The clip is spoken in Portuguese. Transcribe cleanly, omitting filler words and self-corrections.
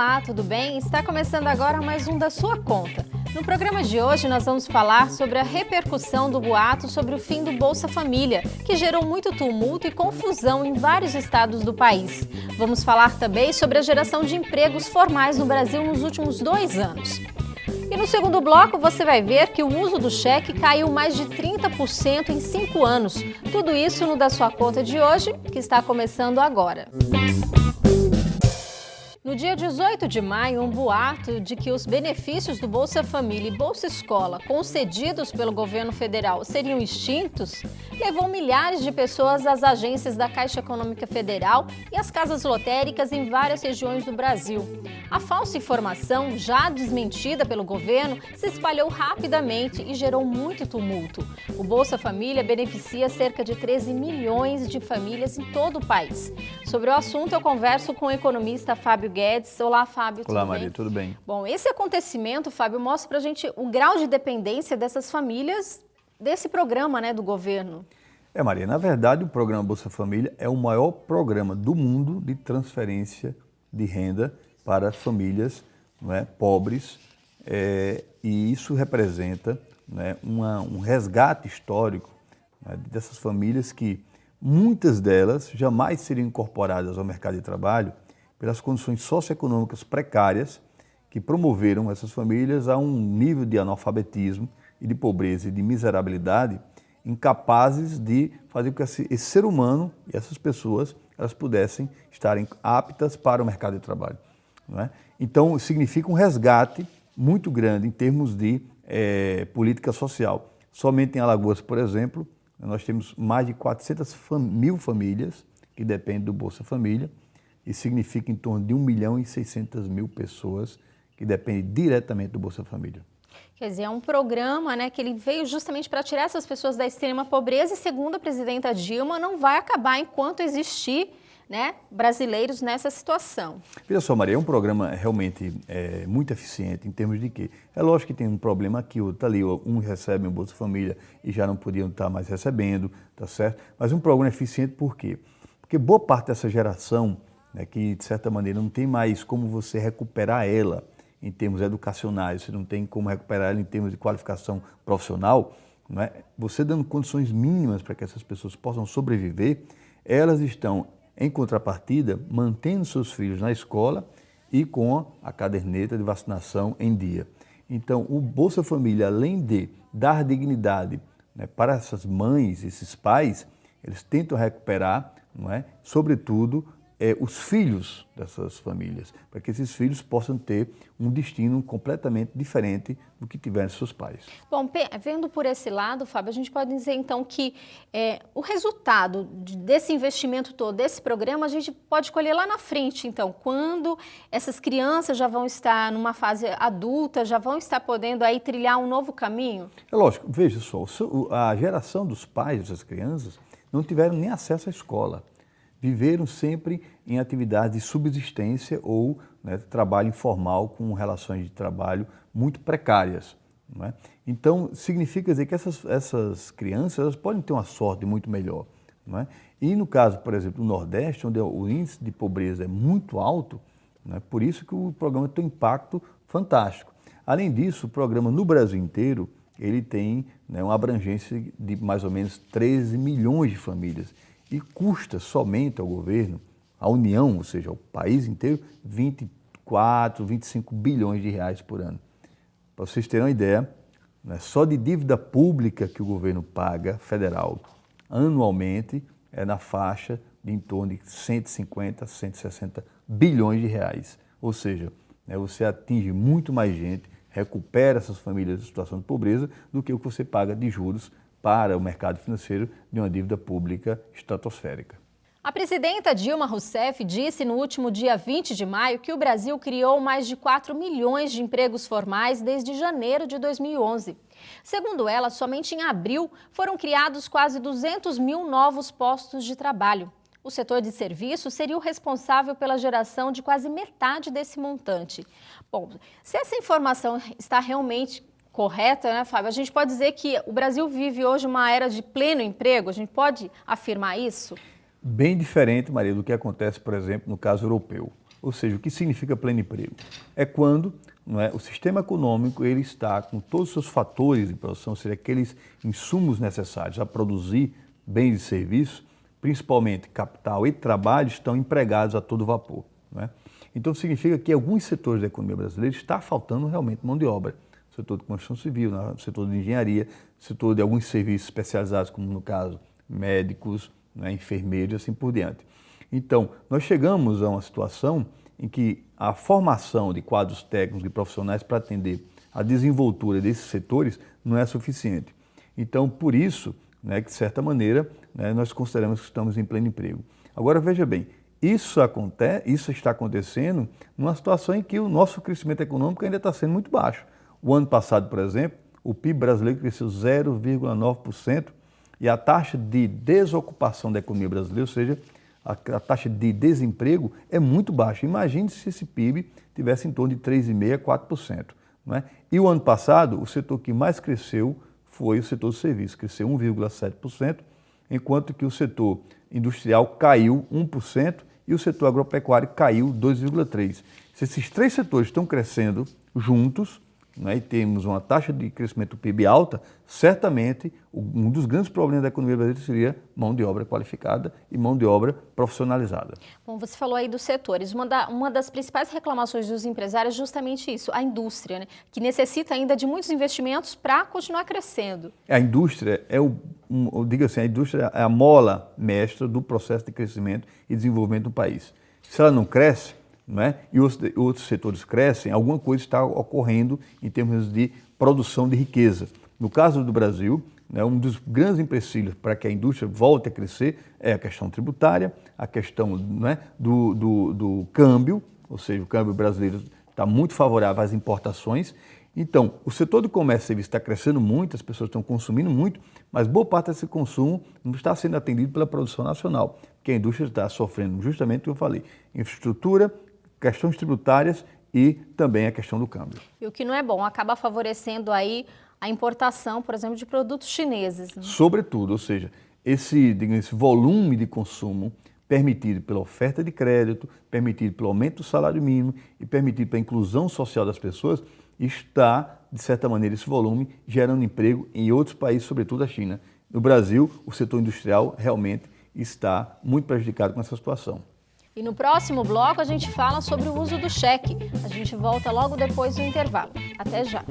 Olá, tudo bem? Está começando agora mais um Da Sua Conta. No programa de hoje nós vamos falar sobre a repercussão do boato sobre o fim do Bolsa Família, que gerou muito tumulto e confusão em vários estados do país. Vamos falar também sobre a geração de empregos formais no Brasil nos últimos 2 anos. E no segundo bloco você vai ver que o uso do cheque caiu mais de 30% em 5 anos. Tudo isso no Da Sua Conta de hoje, que está começando agora. No dia 18 de maio, um boato de que os benefícios do Bolsa Família e Bolsa Escola concedidos pelo governo federal seriam extintos levou milhares de pessoas às agências da Caixa Econômica Federal e às casas lotéricas em várias regiões do Brasil. A falsa informação, já desmentida pelo governo, se espalhou rapidamente e gerou muito tumulto. O Bolsa Família beneficia cerca de 13 milhões de famílias em todo o país. Sobre o assunto, eu converso com o economista Fábio Guedes. Olá, Fábio, tudo bem? Olá, Maria, tudo bem? Bom, esse acontecimento, Fábio, mostra pra gente o grau de dependência dessas famílias desse programa, né, do governo. Maria, na verdade o programa Bolsa Família é o maior programa do mundo de transferência de renda para famílias, pobres, e isso representa, um resgate histórico, dessas famílias que muitas delas jamais seriam incorporadas ao mercado de trabalho pelas condições socioeconômicas precárias que promoveram essas famílias a um nível de analfabetismo e de pobreza e de miserabilidade incapazes de fazer com que esse ser humano e essas pessoas elas pudessem estarem aptas para o mercado de trabalho. Então, significa um resgate muito grande em termos de política social. Somente em Alagoas, por exemplo, nós temos mais de 400 mil famílias que dependem do Bolsa Família, e significa em torno de 1.600.000 pessoas que dependem diretamente do Bolsa Família. Quer dizer, é um programa, que ele veio justamente para tirar essas pessoas da extrema pobreza e, segundo a presidenta Dilma, não vai acabar enquanto existir, brasileiros nessa situação. Veja só, Maria, é um programa realmente muito eficiente em termos de quê? É lógico que tem um problema aqui, outro ali, um recebe um Bolsa Família e já não podiam estar mais recebendo, tá certo? Mas um programa eficiente por quê? Porque boa parte dessa geração, que de certa maneira não tem mais como você recuperar ela em termos educacionais, você não tem como recuperar ela em termos de qualificação profissional, você dando condições mínimas para que essas pessoas possam sobreviver, elas estão, em contrapartida, mantendo seus filhos na escola e com a caderneta de vacinação em dia. Então, o Bolsa Família, além de dar dignidade para essas mães, esses pais, eles tentam recuperar, sobretudo, os filhos dessas famílias, para que esses filhos possam ter um destino completamente diferente do que tiveram seus pais. Bom, vendo por esse lado, Fábio, a gente pode dizer então que o resultado desse investimento todo, desse programa, a gente pode colher lá na frente, então, quando essas crianças já vão estar numa fase adulta, já vão estar podendo aí trilhar um novo caminho? É lógico, veja só, a geração dos pais dessas crianças não tiveram nem acesso à escola. Viveram sempre em atividades de subsistência ou trabalho informal com relações de trabalho muito precárias. Então, significa dizer que essas crianças elas podem ter uma sorte muito melhor. E no caso, por exemplo, do Nordeste, onde o índice de pobreza é muito alto, por isso que o programa tem um impacto fantástico. Além disso, o programa no Brasil inteiro, ele tem uma abrangência de mais ou menos 13 milhões de famílias. E custa somente ao governo, à União, ou seja, ao país inteiro, 24, 25 bilhões de reais por ano. Para vocês terem uma ideia, só de dívida pública que o governo paga, federal, anualmente, é na faixa de em torno de 150, 160 bilhões de reais. Ou seja, você atinge muito mais gente, recupera essas famílias em situação de pobreza do que o que você paga de juros para o mercado financeiro de uma dívida pública estratosférica. A presidenta Dilma Rousseff disse no último dia 20 de maio que o Brasil criou mais de 4 milhões de empregos formais desde janeiro de 2011. Segundo ela, somente em abril foram criados quase 200 mil novos postos de trabalho. O setor de serviços seria o responsável pela geração de quase metade desse montante. Bom, se essa informação está realmente correta, Fábio? A gente pode dizer que o Brasil vive hoje uma era de pleno emprego? A gente pode afirmar isso? Bem diferente, Maria, do que acontece, por exemplo, no caso europeu. Ou seja, o que significa pleno emprego? É quando, não é, o sistema econômico ele está com todos os seus fatores de produção, ou seja, aqueles insumos necessários a produzir bens e serviços, principalmente capital e trabalho, estão empregados a todo vapor. Não é? Então significa que em alguns setores da economia brasileira está faltando realmente mão de obra. Setor de construção civil, no setor de engenharia, setor de alguns serviços especializados, como no caso médicos, né, enfermeiros e assim por diante. Então, nós chegamos a uma situação em que a formação de quadros técnicos e profissionais para atender a desenvoltura desses setores não é suficiente. Então, por isso, né, que de certa maneira, né, nós consideramos que estamos em pleno emprego. Agora, veja bem, isso está acontecendo numa situação em que o nosso crescimento econômico ainda está sendo muito baixo. O ano passado, por exemplo, o PIB brasileiro cresceu 0,9% e a taxa de desocupação da economia brasileira, ou seja, a taxa de desemprego é muito baixa. Imagine se esse PIB tivesse em torno de 3,5% a 4%. Não é? E o ano passado, o setor que mais cresceu foi o setor de serviços, cresceu 1,7%, enquanto que o setor industrial caiu 1% e o setor agropecuário caiu 2,3%. Se esses três setores estão crescendo juntos, né, e temos uma taxa de crescimento do PIB alta, certamente um dos grandes problemas da economia brasileira seria mão de obra qualificada e mão de obra profissionalizada. Bom, você falou aí dos setores. Uma das principais reclamações dos empresários é justamente isso, a indústria, né, que necessita ainda de muitos investimentos para continuar crescendo. A indústria a indústria é a mola mestra do processo de crescimento e desenvolvimento do país. Se ela não cresce, não é? E outros setores crescem, alguma coisa está ocorrendo em termos de produção de riqueza. No caso do Brasil, né, um dos grandes empecilhos para que a indústria volte a crescer é a questão tributária, a questão, né, do câmbio, ou seja, o câmbio brasileiro está muito favorável às importações. Então, o setor do comércio e serviços está crescendo muito, as pessoas estão consumindo muito, mas boa parte desse consumo não está sendo atendido pela produção nacional, porque a indústria está sofrendo justamente o que eu falei, infraestrutura, questões tributárias e também a questão do câmbio. E o que não é bom, acaba favorecendo aí a importação, por exemplo, de produtos chineses. Né? Sobretudo, ou seja, esse volume de consumo permitido pela oferta de crédito, permitido pelo aumento do salário mínimo e permitido pela inclusão social das pessoas, está, de certa maneira, esse volume gerando emprego em outros países, sobretudo a China. No Brasil, o setor industrial realmente está muito prejudicado com essa situação. E no próximo bloco a gente fala sobre o uso do cheque. A gente volta logo depois do intervalo. Até já!